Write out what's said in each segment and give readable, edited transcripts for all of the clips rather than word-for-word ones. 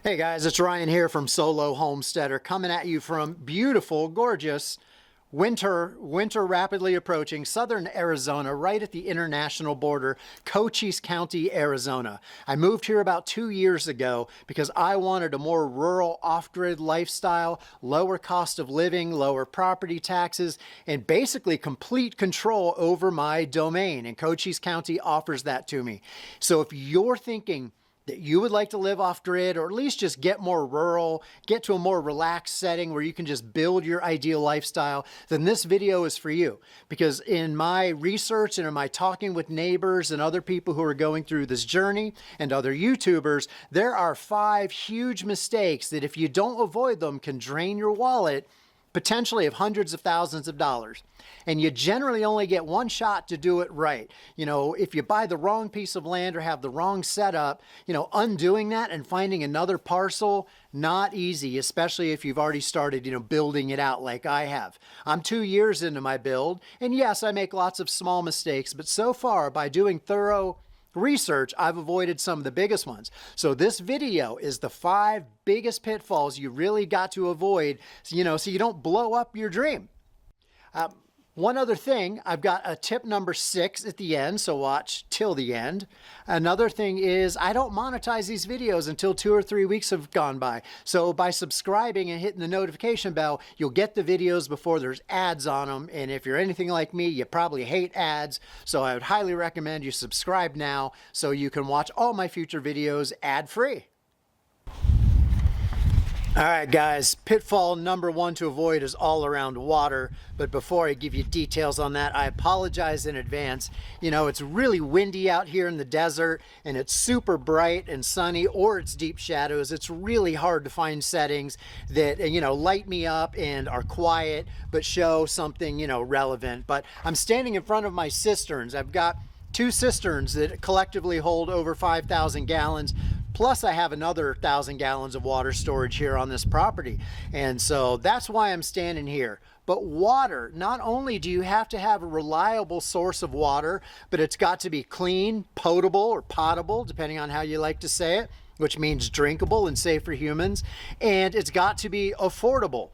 Hey guys, it's Ryan here from Solo Homesteader, coming at you from beautiful, gorgeous winter rapidly approaching southern Arizona, right at the international border, Cochise County, Arizona. I moved here about 2 years ago because I wanted a more rural off-grid lifestyle, lower cost of living, lower property taxes, and basically complete control over my domain. And Cochise County offers that to me. So if you're thinking that you would like to live off grid, or at least just get more rural, get to a more relaxed setting where you can just build your ideal lifestyle, then this video is for you. Because in my research and in my talking with neighbors and other people who are going through this journey and other YouTubers, there are 5 huge mistakes that if you don't avoid them can drain your wallet potentially of hundreds of thousands of dollars. And you generally only get one shot to do it right. You know, if you buy the wrong piece of land or have the wrong setup, undoing that and finding another parcel, not easy, especially if you've already started, building it out like I have. I'm 2 years into my build, and yes, I make lots of small mistakes, but so far, by doing thorough research, I've avoided some of the biggest ones. So this video is the 5 biggest pitfalls you really got to avoid, so you don't blow up your dream. One other thing, I've got a tip number 6 at the end, so watch till the end. Another thing is I don't monetize these videos until 2 or 3 weeks have gone by. So by subscribing and hitting the notification bell, you'll get the videos before there's ads on them. And if you're anything like me, you probably hate ads. So I would highly recommend you subscribe now so you can watch all my future videos ad-free. All right, guys, pitfall number 1 to avoid is all around water. But before I give you details on that, I apologize in advance. It's really windy out here in the desert, and it's super bright and sunny, or it's deep shadows. It's really hard to find settings that, light me up and are quiet, but show something, relevant. But I'm standing in front of my cisterns. I've got 2 cisterns that collectively hold over 5,000 gallons. Plus I have another 1,000 gallons of water storage here on this property. And so that's why I'm standing here. But water, not only do you have to have a reliable source of water, but it's got to be clean, potable, or potable, depending on how you like to say it, which means drinkable and safe for humans. And it's got to be affordable.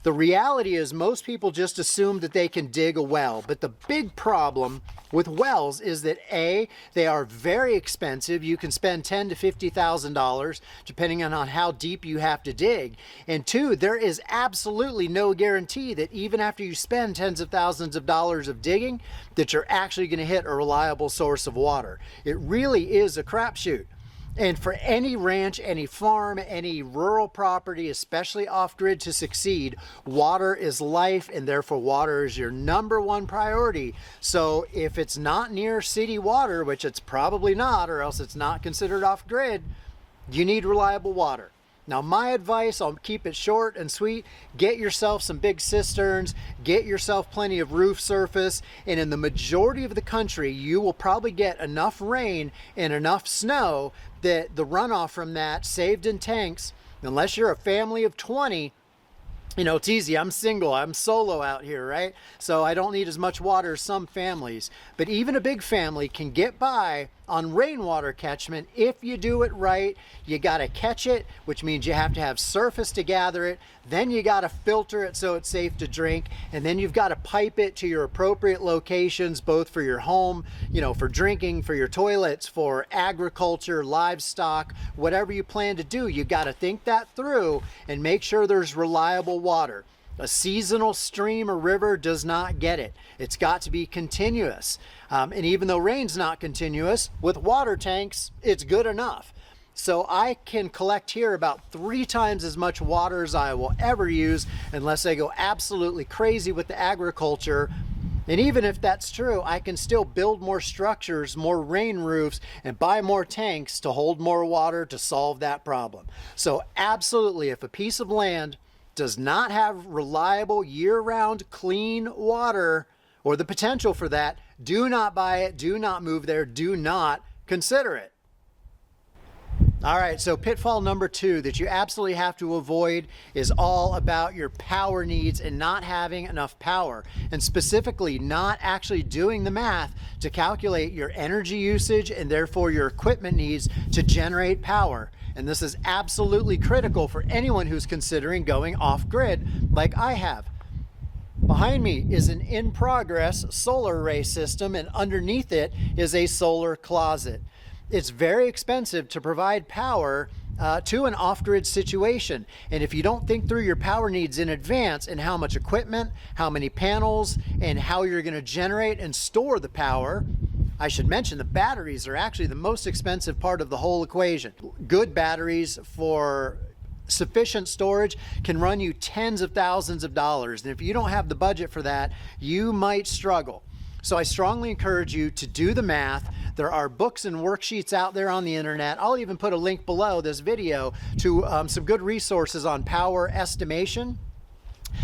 The reality is most people just assume that they can dig a well, but the big problem with wells is that A, they are very expensive. You can spend $10,000 to $50,000 depending on how deep you have to dig. And 2, there is absolutely no guarantee that even after you spend tens of thousands of dollars of digging, that you're actually going to hit a reliable source of water. It really is a crapshoot. And for any ranch, any farm, any rural property, especially off-grid, to succeed, water is life, and therefore water is your number 1 priority. So if it's not near city water, which it's probably not, or else it's not considered off-grid, you need reliable water. Now, my advice, I'll keep it short and sweet. Get yourself some big cisterns, get yourself plenty of roof surface, and in the majority of the country, you will probably get enough rain and enough snow that the runoff from that, saved in tanks, unless you're a family of 20, it's easy. I'm single. I'm solo out here, right? So I don't need as much water as some families. But even a big family can get by on rainwater catchment if you do it right. You got to catch it, which means you have to have surface to gather it. Then you got to filter it so it's safe to drink. And then you've got to pipe it to your appropriate locations, both for your home, for drinking, for your toilets, for agriculture, livestock, whatever you plan to do. You got to think that through and make sure there's reliable water. A seasonal stream or river does not get it. It's got to be continuous. And even though rain's not continuous, with water tanks, it's good enough. So I can collect here about 3 times as much water as I will ever use unless I go absolutely crazy with the agriculture. And even if that's true, I can still build more structures, more rain roofs, and buy more tanks to hold more water to solve that problem. So absolutely, if a piece of land does not have reliable year-round clean water, or the potential for that, do not buy it, do not move there, do not consider it. All right, so pitfall number 2 that you absolutely have to avoid is all about your power needs and not having enough power, and specifically not actually doing the math to calculate your energy usage and therefore your equipment needs to generate power. And this is absolutely critical for anyone who's considering going off-grid like I have. Behind me is an in-progress solar array system, and underneath it is a solar closet. It's very expensive to provide power to an off-grid situation. And if you don't think through your power needs in advance and how much equipment, how many panels, and how you're going to generate and store the power, I should mention the batteries are actually the most expensive part of the whole equation. Good batteries for sufficient storage can run you tens of thousands of dollars. And if you don't have the budget for that, you might struggle. So I strongly encourage you to do the math. There are books and worksheets out there on the internet. I'll even put a link below this video to some good resources on power estimation.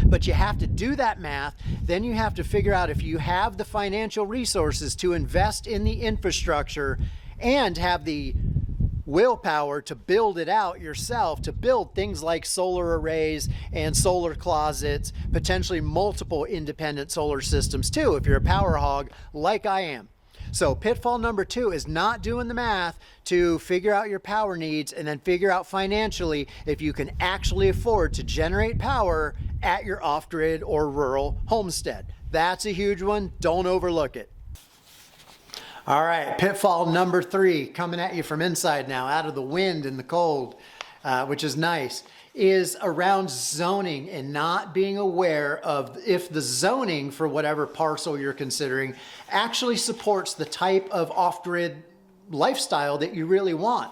But you have to do that math. Then you have to figure out if you have the financial resources to invest in the infrastructure and have the willpower to build it out yourself, to build things like solar arrays and solar closets, potentially multiple independent solar systems too, if you're a power hog like I am. So pitfall number 2 is not doing the math to figure out your power needs and then figure out financially if you can actually afford to generate power at your off-grid or rural homestead. That's a huge one. Don't overlook it. All right, pitfall number 3, coming at you from inside now, out of the wind and the cold, which is nice, is around zoning and not being aware of if the zoning for whatever parcel you're considering actually supports the type of off-grid lifestyle that you really want.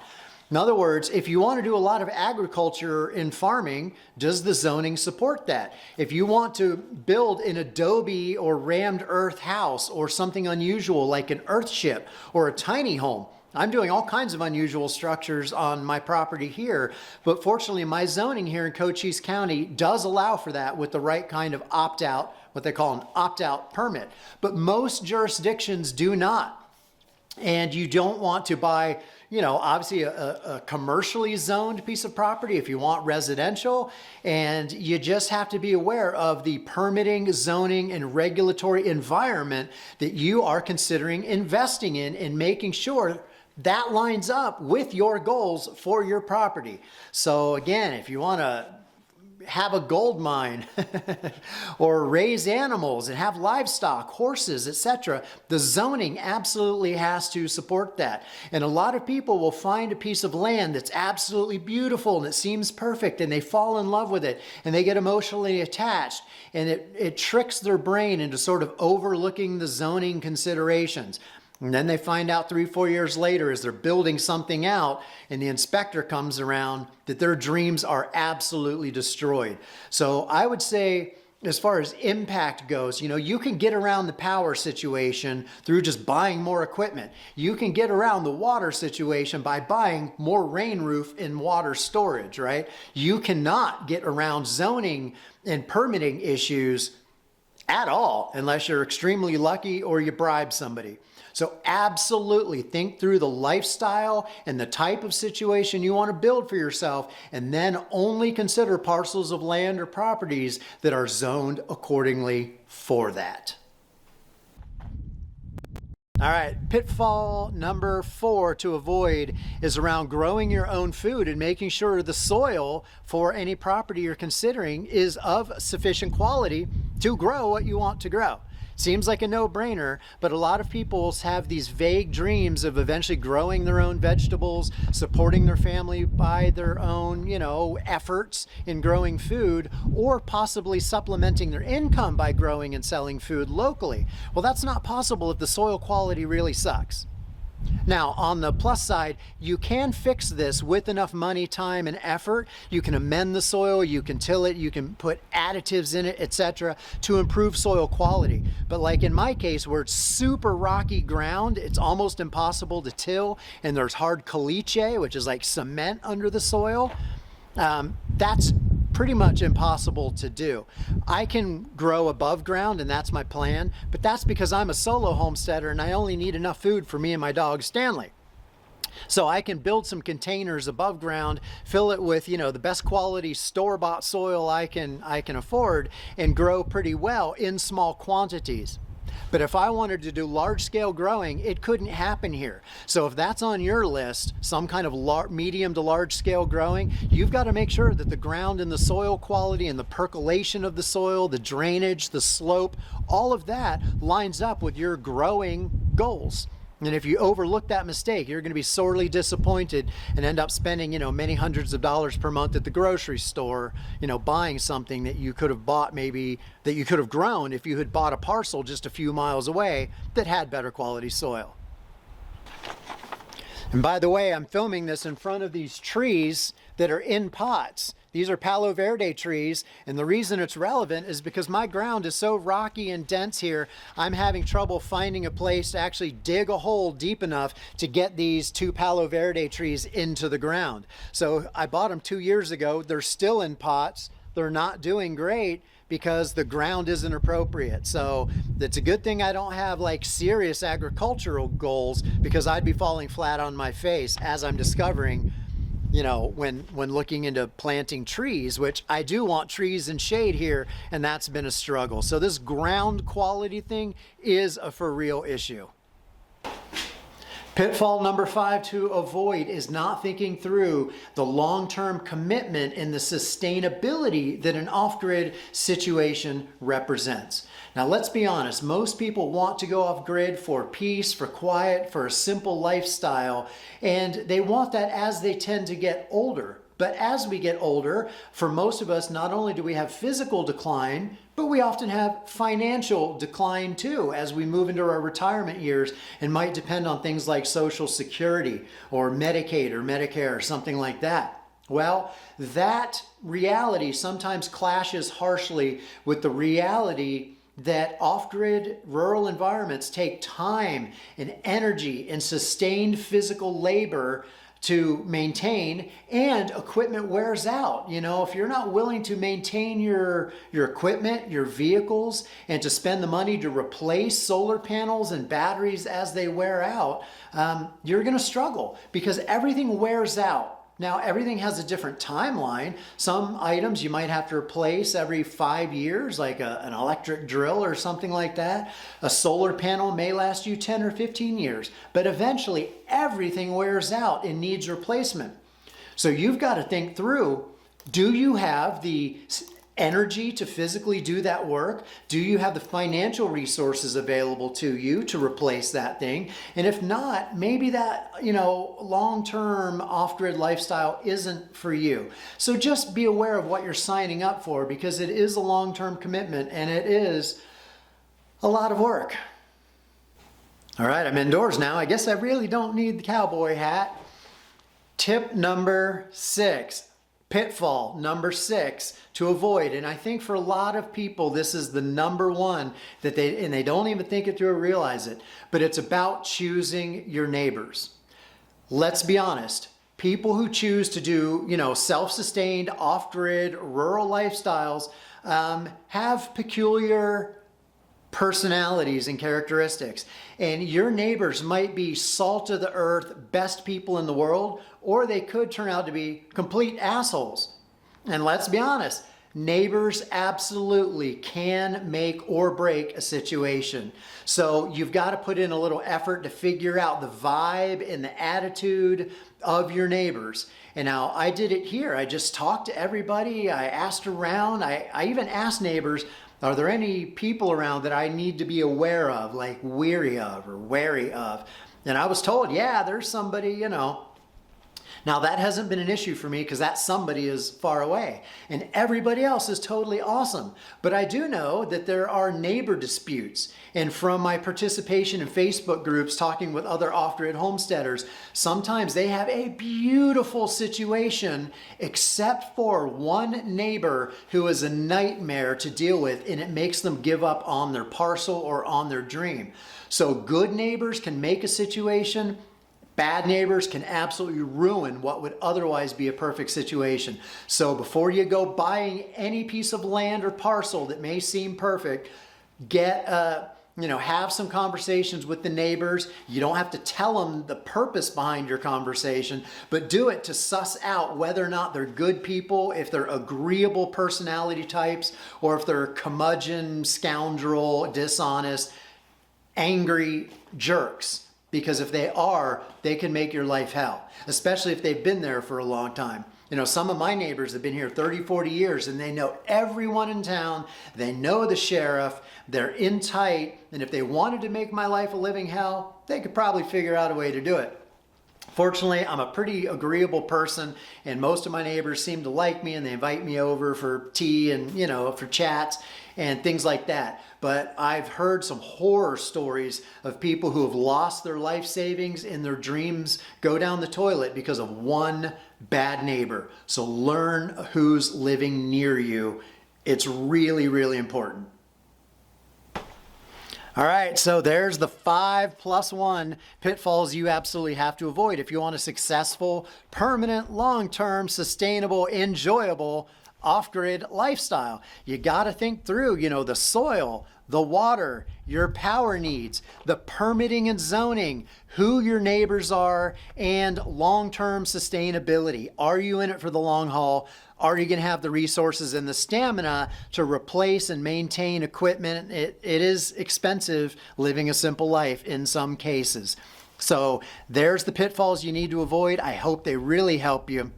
In other words, if you want to do a lot of agriculture and farming, does the zoning support that? If you want to build an adobe or rammed earth house or something unusual like an earthship or a tiny home, I'm doing all kinds of unusual structures on my property here, but fortunately my zoning here in Cochise County does allow for that with the right kind of opt-out, what they call an opt-out permit. But most jurisdictions do not. And you don't want to buy, obviously a commercially zoned piece of property if you want residential, and you just have to be aware of the permitting, zoning, and regulatory environment that you are considering investing in and making sure that lines up with your goals for your property. So again, if you want to have a gold mine or raise animals and have livestock, horses, etc., the zoning absolutely has to support that. And a lot of people will find a piece of land that's absolutely beautiful and it seems perfect and they fall in love with it and they get emotionally attached, and it tricks their brain into sort of overlooking the zoning considerations. And then they find out 3-4 years later as they're building something out and the inspector comes around that their dreams are absolutely destroyed. So I would say, as far as impact goes, you can get around the power situation through just buying more equipment. You can get around the water situation by buying more rain roof and water storage, right? You cannot get around zoning and permitting issues at all unless you're extremely lucky or you bribe somebody. So absolutely think through the lifestyle and the type of situation you want to build for yourself, and then only consider parcels of land or properties that are zoned accordingly for that. All right, pitfall number 4 to avoid is around growing your own food and making sure the soil for any property you're considering is of sufficient quality to grow what you want to grow. Seems like a no-brainer, but a lot of people have these vague dreams of eventually growing their own vegetables, supporting their family by their own, efforts in growing food, or possibly supplementing their income by growing and selling food locally. Well, that's not possible if the soil quality really sucks. Now, on the plus side, you can fix this with enough money, time, and effort. You can amend the soil, you can till it, you can put additives in it, etc., to improve soil quality. But like in my case, where it's super rocky ground, it's almost impossible to till, and there's hard caliche, which is like cement under the soil. That's pretty much impossible to do. I can grow above ground, and that's my plan, but that's because I'm a solo homesteader and I only need enough food for me and my dog Stanley. So I can build some containers above ground, fill it with, the best quality store-bought soil I can afford, and grow pretty well in small quantities. But if I wanted to do large scale growing, it couldn't happen here. So if that's on your list, some kind of medium to large scale growing, you've got to make sure that the ground and the soil quality and the percolation of the soil, the drainage, the slope, all of that lines up with your growing goals. And if you overlook that mistake, you're going to be sorely disappointed and end up spending, many hundreds of dollars per month at the grocery store, buying something that you could have bought, maybe that you could have grown if you had bought a parcel just a few miles away that had better quality soil. And by the way, I'm filming this in front of these trees that are in pots. These are Palo Verde trees, and the reason it's relevant is because my ground is so rocky and dense here, I'm having trouble finding a place to actually dig a hole deep enough to get these 2 Palo Verde trees into the ground. So I bought them 2 years ago. They're still in pots. They're not doing great because the ground isn't appropriate. So it's a good thing I don't have like serious agricultural goals, because I'd be falling flat on my face, as I'm discovering when looking into planting trees, which I do want trees and shade here, and that's been a struggle. So this ground quality thing is a for real issue. Pitfall number 5 to avoid is not thinking through the long-term commitment and the sustainability that an off-grid situation represents. Now, let's be honest, most people want to go off-grid for peace, for quiet, for a simple lifestyle, and they want that as they tend to get older. But as we get older, for most of us, not only do we have physical decline, but we often have financial decline too as we move into our retirement years, and might depend on things like Social Security or Medicaid or Medicare or something like that. Well, that reality sometimes clashes harshly with the reality that off-grid rural environments take time and energy and sustained physical labor to maintain, and equipment wears out. If you're not willing to maintain your equipment, your vehicles, and to spend the money to replace solar panels and batteries as they wear out, you're going to struggle, because everything wears out. Now, everything has a different timeline. Some items you might have to replace every 5 years, like an electric drill or something like that. A solar panel may last you 10 or 15 years, but eventually everything wears out and needs replacement. So you've got to think through, do you have the energy to physically do that work? Do you have the financial resources available to you to replace that thing? And if not, maybe that, long-term off-grid lifestyle isn't for you. So just be aware of what you're signing up for, because it is a long-term commitment and it is a lot of work. All right, I'm indoors now. I guess I really don't need the cowboy hat. Tip number 6. Pitfall number 6 to avoid, and I think for a lot of people this is the number one that they don't even think it through or realize it, but it's about choosing your neighbors. Let's be honest, people who choose to do self-sustained off-grid rural lifestyles have peculiar personalities and characteristics, and your neighbors might be salt of the earth, best people in the world, or they could turn out to be complete assholes. And let's be honest, neighbors absolutely can make or break a situation. So you've got to put in a little effort to figure out the vibe and the attitude of your neighbors. And now I did it here. I just talked to everybody. I asked around. I even asked neighbors, are there any people around that I need to be aware of, like weary of or wary of? And I was told, yeah, there's somebody, Now that hasn't been an issue for me because that somebody is far away, and everybody else is totally awesome. But I do know that there are neighbor disputes, and from my participation in Facebook groups talking with other off-grid homesteaders, sometimes they have a beautiful situation except for one neighbor who is a nightmare to deal with, and it makes them give up on their parcel or on their dream. So good neighbors can make a situation. Bad neighbors can absolutely ruin what would otherwise be a perfect situation. So before you go buying any piece of land or parcel that may seem perfect, have some conversations with the neighbors. You don't have to tell them the purpose behind your conversation, but do it to suss out whether or not they're good people, if they're agreeable personality types, or if they're curmudgeon, scoundrel, dishonest. angry jerks, because if they are, they can make your life hell, especially if they've been there for a long time. You know, some of my neighbors have been here 30, 40 years and they know everyone in town. They know the sheriff. They're in tight. And if they wanted to make my life a living hell, they could probably figure out a way to do it. Fortunately, I'm a pretty agreeable person, and most of my neighbors seem to like me, and they invite me over for tea and, you know, for chats and things like that. But I've heard some horror stories of people who have lost their life savings and their dreams go down the toilet because of one bad neighbor. So learn who's living near you. It's really, really important. All right, so there's the 5+1 pitfalls you absolutely have to avoid if you want a successful, permanent, long-term, sustainable, enjoyable off-grid lifestyle. You got to think through, you know, the soil, the water, your power needs, the permitting and zoning, who your neighbors are, and long-term sustainability. Are you in it for the long haul? Are you going to have the resources and the stamina to replace and maintain equipment? It is expensive living a simple life in some cases. So there's the pitfalls you need to avoid. I hope they really help you.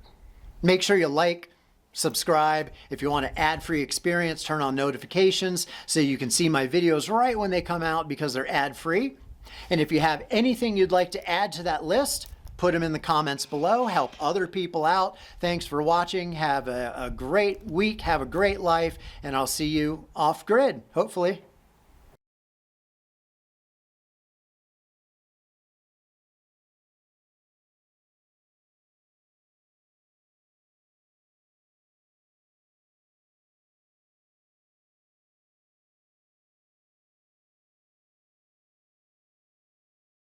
Make sure you like, subscribe. If you want an ad-free experience, turn on notifications so you can see my videos right when they come out because they're ad-free. And if you have anything you'd like to add to that list, put them in the comments below. Help other people out. Thanks for watching. Have a great week. Have a great life. And I'll see you off-grid, hopefully.